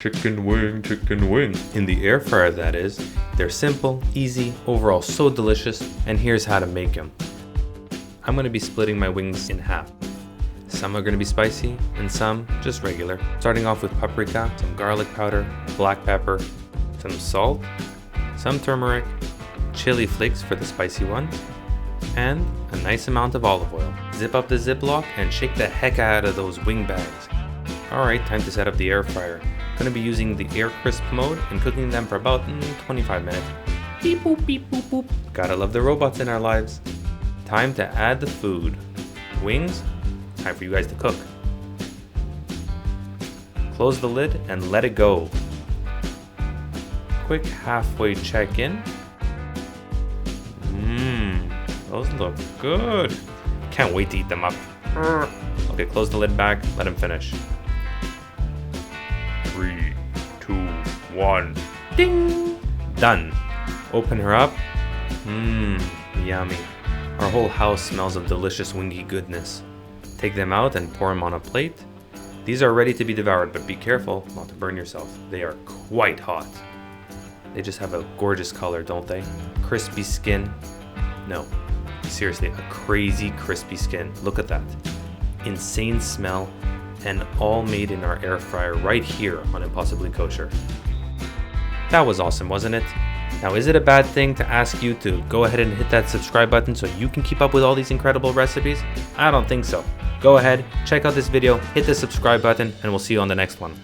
Chicken wing. In the air fryer, that is. They're simple, easy, overall so delicious, and here's how to make them. I'm going to be splitting my wings in half. Some are going to be spicy, and some just regular. Starting off with paprika, some garlic powder, black pepper, some salt, some turmeric, chili flakes for the spicy ones, and a nice amount of olive oil. Zip up the Ziploc and shake the heck out of those wing bags. Alright, time to set up the air fryer. Going to be using the air crisp mode and cooking them for about 25 minutes. Beep boop, beep boop boop. Gotta love the robots in our lives. Time to add the food. Wings, time for you guys to cook. Close the lid and let it go. Quick halfway check in. Those look good. Can't wait to eat them up. Okay, close the lid back, let them finish. 3, 2, 1. Ding! Done. Open her up. Yummy. Our whole house smells of delicious wingy goodness. Take them out and pour them on a plate. These are ready to be devoured, but be careful not to burn yourself. They are quite hot. They just have a gorgeous color, don't they? Crispy skin. No, seriously, a crazy crispy skin. Look at that. Insane smell, and all made in our air fryer right here on Impossibly Kosher. That was awesome, wasn't it? Now, is it a bad thing to ask you to go ahead and hit that subscribe button so you can keep up with all these incredible recipes? I don't think so. Go ahead, check out this video, hit the subscribe button, and we'll see you on the next one.